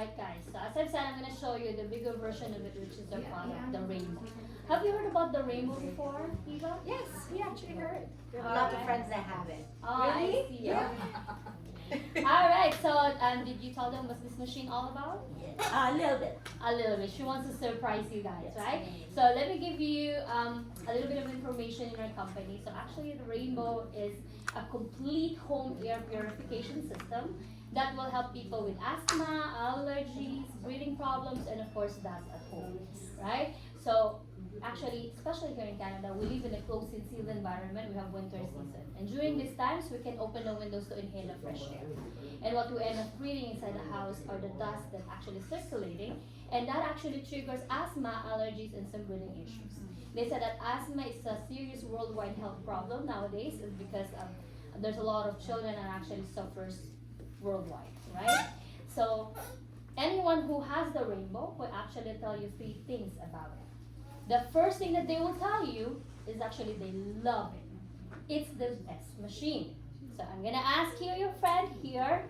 Alright guys, so as I've said, I'm going to show you the bigger version of it, which is the product, the rainbow. Have you heard about the rainbow before, Eva? Yes, we actually heard. We have a Alright. lot of friends that have it. Oh, Really? I see. Yeah. Alright, so did you tell them what's this machine all about? A little bit. A little bit. She wants to surprise you guys, right? So let me give you a little bit of information in our company. So actually, the Rainbow is a complete home air purification system that will help people with asthma, allergies, breathing problems, and of course, dust at home, right? So actually, especially here in Canada, we live in a closed and sealed environment. We have winter season. And during these times, we can open the windows to inhale the fresh air. And what we end up breathing inside the house are the dust that's actually circulating. And that actually triggers asthma, allergies, and some breathing issues. They said that asthma is a serious worldwide health problem nowadays because there's a lot of children that actually suffers worldwide, right? So anyone who has the rainbow will actually tell you three things about it. The first thing that they will tell you is actually they love it. It's the best machine. So I'm gonna ask you, your friend here,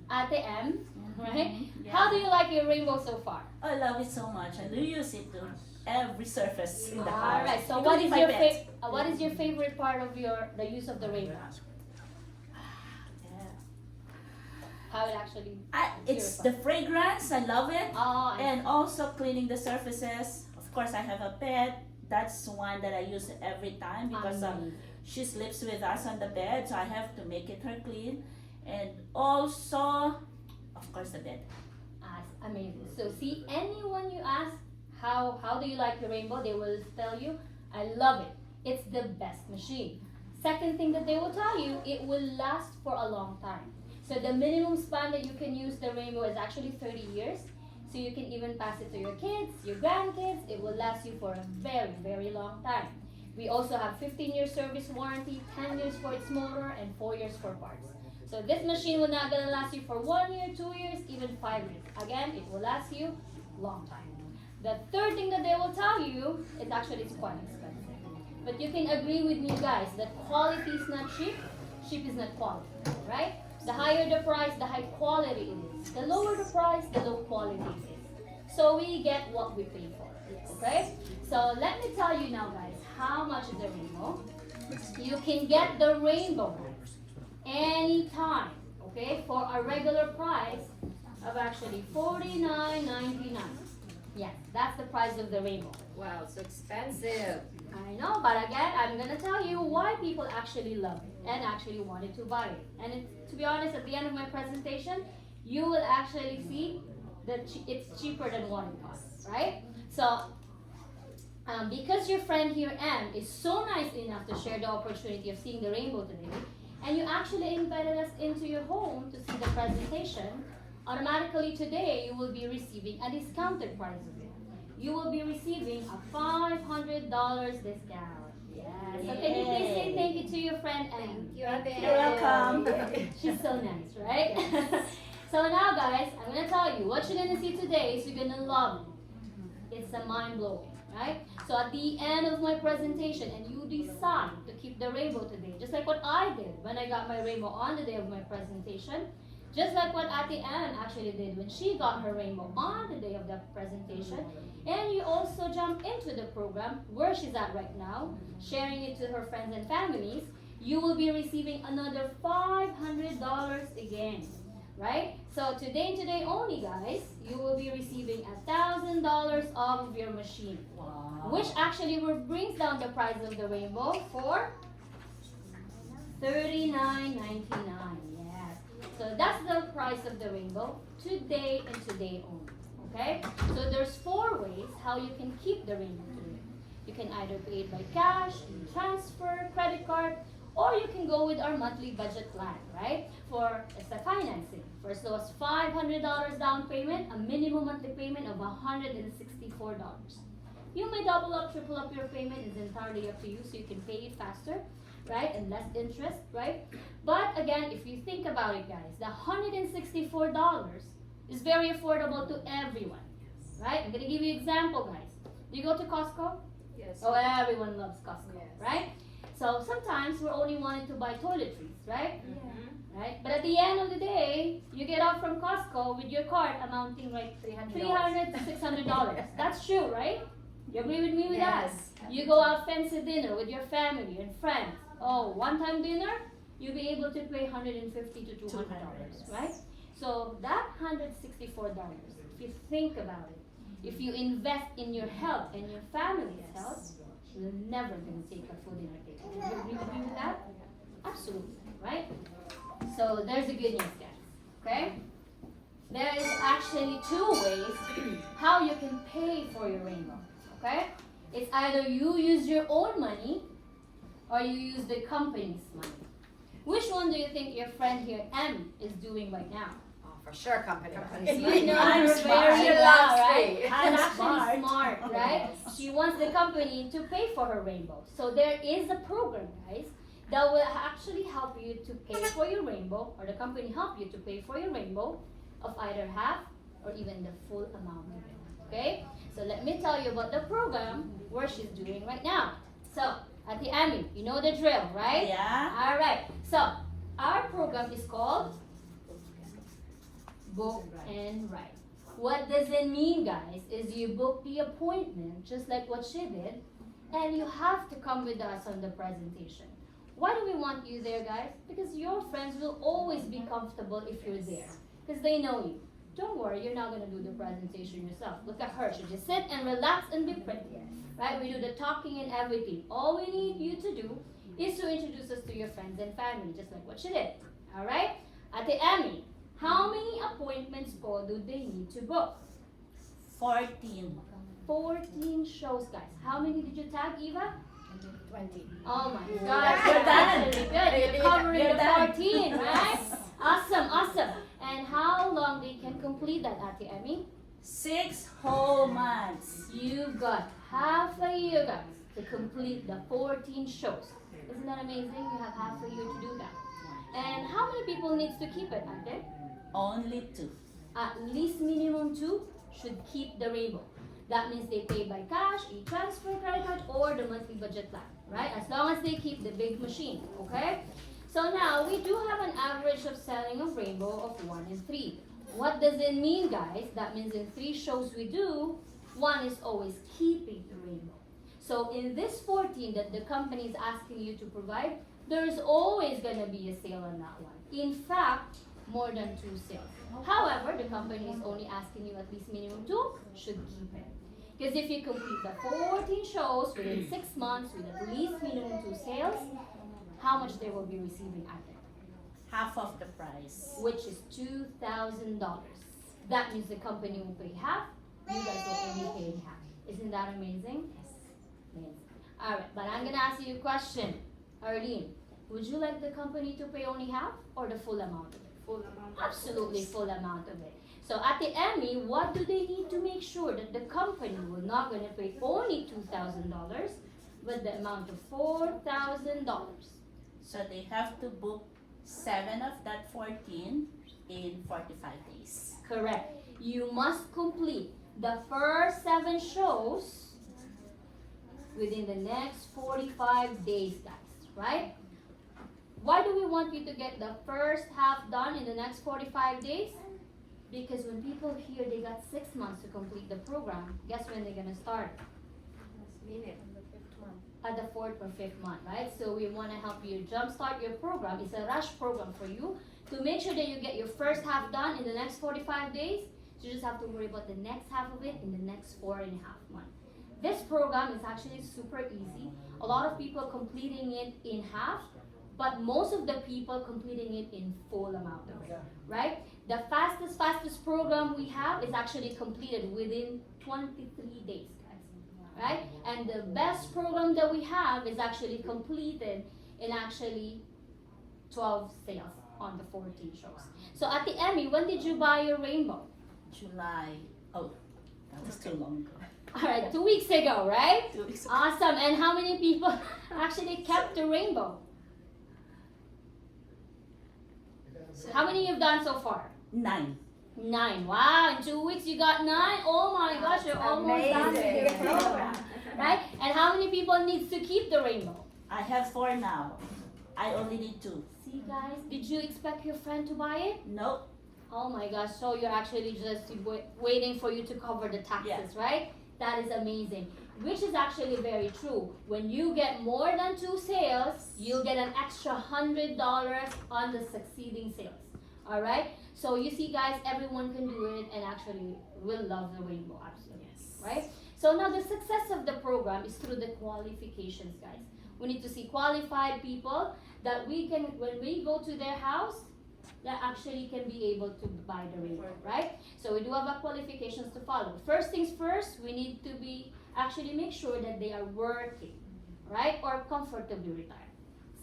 Ate M, right? Yeah. How do you like your rainbow so far? I love it so much. I do use it to every surface in the house. All right. So Including my bed. what is your favorite part of the use of the rainbow? Yeah. How it actually? It's the fragrance. I love it. Oh, And also cleaning the surfaces. Of course, I have a pet. That's one that I use every time because amazing. she sleeps with us on the bed, so I have to make it her clean. And also, of course, the bed. Amazing. So see, anyone you ask how do you like the rainbow, they will tell you, I love it. It's the best machine. Second thing that they will tell you, it will last for a long time. So the minimum span that you can use the rainbow is actually 30 years. So you can even pass it to your kids, your grandkids. It will last you for a very, very long time. We also have 15-year service warranty, 10 years for its motor, and 4 years for parts. So this machine will not gonna last you for 1 year, 2 years, even 5 years. Again, it will last you long time. The third thing that they will tell you is actually it's quite expensive. But you can agree with me guys that quality is not cheap, cheap is not quality, right? The higher the price, the high quality it is. The lower the price, the low quality it is. So we get what we pay for, okay? So let me tell you now guys, how much is the rainbow? You can get the rainbow anytime, okay, for a regular price of actually $49.99. Yes, that's the price of the rainbow. Wow, so expensive. I know, but again, I'm gonna tell you why people actually love it and actually wanted to buy it. And to be honest, at the end of my presentation, you will actually see that it's cheaper than what it costs, right? So, because your friend here, Anne, is so nice enough to share the opportunity of seeing the rainbow today, and you actually invited us into your home to see the presentation, automatically today you will be receiving a discounted price of it. You will be receiving a $500 discount. Yes. So can you please say thank you to your friend Anne? Thank you, Ate. You're welcome. She's so nice, right? So now guys, I'm gonna tell you what you're gonna see today is you're gonna love it. It's a mind blowing, right? So at the end of my presentation and you decide to keep the rainbow today, just like what I did when I got my rainbow on the day of my presentation, just like what Ate Anne actually did when she got her rainbow on the day of the presentation, and you also jump into the program where she's at right now, sharing it to her friends and families, you will be receiving another $500 again, right? So today and today only, guys, you will be receiving $1,000 off of your machine, Wow. which actually brings down the price of the rainbow for $39.99. Yes. So that's the price of the rainbow today and today only. Okay? So there's 4 ways how you can keep the rainbow today. You can either pay it by cash, transfer, credit card, or you can go with our monthly budget plan, right? For it's the financing. For as low as $500 down payment, a minimum monthly payment of $164. You may double up, triple up your payment. It's entirely up to you, so you can pay it faster, right? And less interest, right? But again, if you think about it, guys, the $164 is very affordable to everyone, right? I'm gonna give you an example, guys. Do you go to Costco? Yes. Oh, everyone loves Costco, Yes. right? So sometimes we're only wanting to buy toiletries, right? Mhm. right? But at the end of the day, you get off from Costco with your card amounting like $300 to $600. That's true, right? You agree with me with that? You go out fancy dinner with your family and friends. Oh, one-time dinner, you'll be able to pay $150 to $200, right? So that $164, if you think about it, if you invest in your health and your family's health, you're never going to take a food dinner table. Do you agree with that? Absolutely, right? So there's the good news, guys. Okay? There is actually two ways how you can pay for your rainbow. Okay? It's either you use your own money or you use the company's money. Which one do you think your friend here, M, is doing right now? Oh, for sure, company. You know I'm her smart. very She well, loves right? me. She's I'm actually smart. smart, right? She wants the company to pay for her rainbow. So there is a program, guys, that will actually help you to pay for your rainbow, or the company help you to pay for your rainbow of either half or even the full amount of it. Okay? So let me tell you about the program where she's doing right now. So, at the Amy, you know the drill, right? Yeah. All right. So, our program is called Book and Write. What does it mean, guys, is you book the appointment, just like what she did, and you have to come with us on the presentation. Why do we want you there, guys? Because your friends will always be comfortable if you're there, because they know you. Don't worry, you're not going to do the presentation yourself. Look at her. She just sit and relax and be pretty. Right? We do the talking and everything. All we need you to do is to introduce us to your friends and family, just like what she did. All right? Ate Emmy, how many appointments po do they need to book? 14. 14 shows, guys. How many did you tag, Eva? 20. Oh my gosh, You're you're done. actually good. You're covering You're the done. 14, right? Awesome, awesome. And how long they can complete that, Ate Emmy? 6 whole months. You've got half a year, guys, to complete the 14 shows. Isn't that amazing? You have half a year to do that. And how many people needs to keep it, Ate? Only 2. At least minimum 2 should keep the rainbow. That means they pay by cash, e-transfer, credit card, or the monthly budget plan, right? As long as they keep the big machine, okay? So now, we do have an average of selling of rainbow of 1 in 3. What does it mean, guys? That means in 3 shows we do, 1 is always keeping the rainbow. So in this 14 that the company is asking you to provide, there is always going to be a sale on that one. In fact, more than 2 sales. However, the company is only asking you at least minimum 2, should keep it. Because if you complete the 14 shows within 6 months with at least minimum 2 sales, how much they will be receiving at it? Half of the price. Which is $2,000. That means the company will pay half, you guys will only pay half. Isn't that amazing? Yes. Amazing. Alright, but I'm gonna ask you a question. Arlene, would you like the company to pay only half or the full amount of it? Full amount. Absolutely full amount of it. So at the Emmy, what do they need to make sure that the company will not gonna pay only $2,000, but the amount of $4,000? So they have to book 7 of that 14 in 45 days. Correct. You must complete the first 7 shows within the next 45 days, guys, right? Why do we want you to get the first half done in the next 45 days? Because when people hear they got 6 months to complete the program, guess when they're gonna start? At the 4th or 5th month, right? So we want to help you jumpstart your program. It's a rush program for you to make sure that you get your first half done in the next 45 days. So you just have to worry about the next half of it in the next 4.5 months. This program is actually super easy. A lot of people completing it in half, but most of the people completing it in full amount of it, right? The fastest program we have is actually completed within 23 days. Right? And the best program that we have is actually completed in actually 12 sales on the 14 shows. So at the Emmy, when did you buy your rainbow? July. Oh, that was too long ago. Alright, 2 weeks ago, right? 2 weeks ago. Awesome. And how many people actually kept the rainbow? How many you've done so far? 9. 9. Wow, in 2 weeks you got 9? Oh my gosh, you're almost done with your Amazing. program. Right? And how many people needs to keep the rainbow? I have 4 now. I only need 2. See guys, did you expect your friend to buy it? Nope. Oh my gosh, so you're actually just waiting for you to cover the taxes, right? That is amazing. Which is actually very true. When you get more than 2 sales, you'll get an extra $100 on the succeeding sales. Alright? So you see guys, everyone can do it and actually will love the rainbow, absolutely. Yes. Right? So now the success of the program is through the qualifications, guys. We need to see qualified people that we can, when we go to their house, that actually can be able to buy the rainbow, right? So we do have our qualifications to follow. First things first, we need to be actually make sure that they are working, right? Or comfortably retired.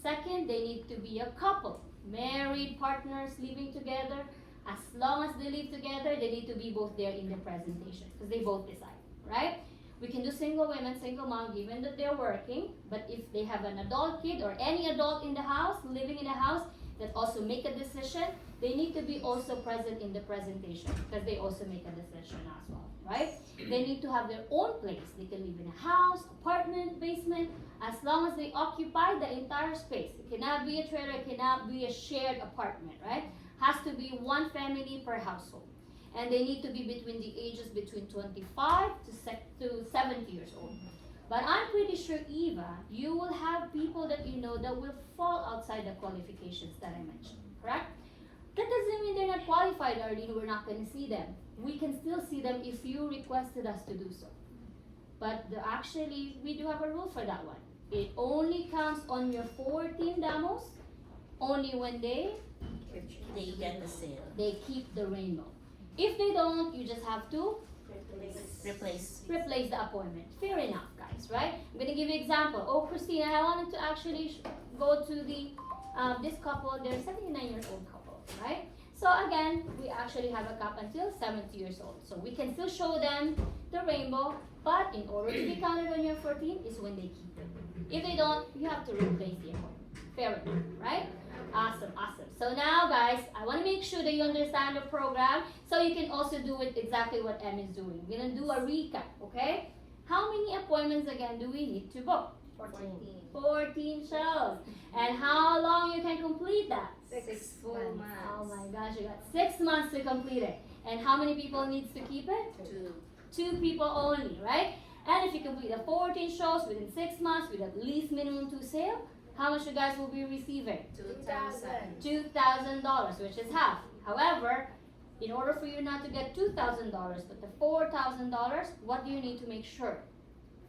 Second, they need to be a couple, married partners living together. As long as they live together, they need to be both there in the presentation because they both decide, right? We can do single women, single mom, given that they're working. But if they have an adult kid or any adult in the house, living in the house, that also make a decision, they need to be also present in the presentation because they also make a decision as well, right? They need to have their own place. They can live in a house, apartment, basement, as long as they occupy the entire space. It cannot be a trailer, it cannot be a shared apartment, right? Has to be one family per household. And they need to be between the ages between 25 to 70 years old. But I'm pretty sure, Eva, you will have people that you know that will fall outside the qualifications that I mentioned, correct? That doesn't mean they're not qualified, Arlene, we're not going to see them. We can still see them if you requested us to do so. But actually, we do have a rule for that one. It only counts on your 14 damos, only when they get the sale. They keep the rainbow. If they don't, you just have to Replace. replace the appointment. Fair enough, guys, right? I'm gonna give you an example. Oh, Christina, I wanted to actually go to the this couple. They're 79-year-old couple, right? So again, we actually have a cap until 70 years old. So we can still show them the rainbow, but in order to be counted on your 14 is when they keep it. If they don't, you have to replace the appointment. Fair enough, right? Awesome, awesome. So now, guys, I want to make sure that you understand the program so you can also do it exactly what Em is doing. We're going to do a recap, okay? How many appointments again do we need to book? 14 shows. And how long you can complete that? 6 full months. Oh my gosh, you got 6 months to complete it. And how many people needs to keep it? 2 people only, right? And if you complete the 14 shows within 6 months with at least minimum 2 sales, how much you guys will be receiving? $2,000. $2,000, which is half. However, in order for you not to get $2,000 but the $4,000, what do you need to make sure?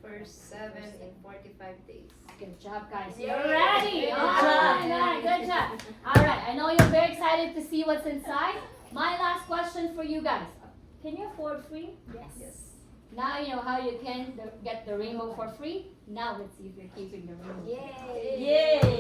First 7 in 45 days. Good job, guys. Yay. You're ready. Good All job. right, good job. All right, I know you're very excited to see what's inside. My last question for you guys. Can you afford free? Yes. Now you know how you can get the rainbow for free. Now let's see if you're keeping the rainbow. Yay. Yay!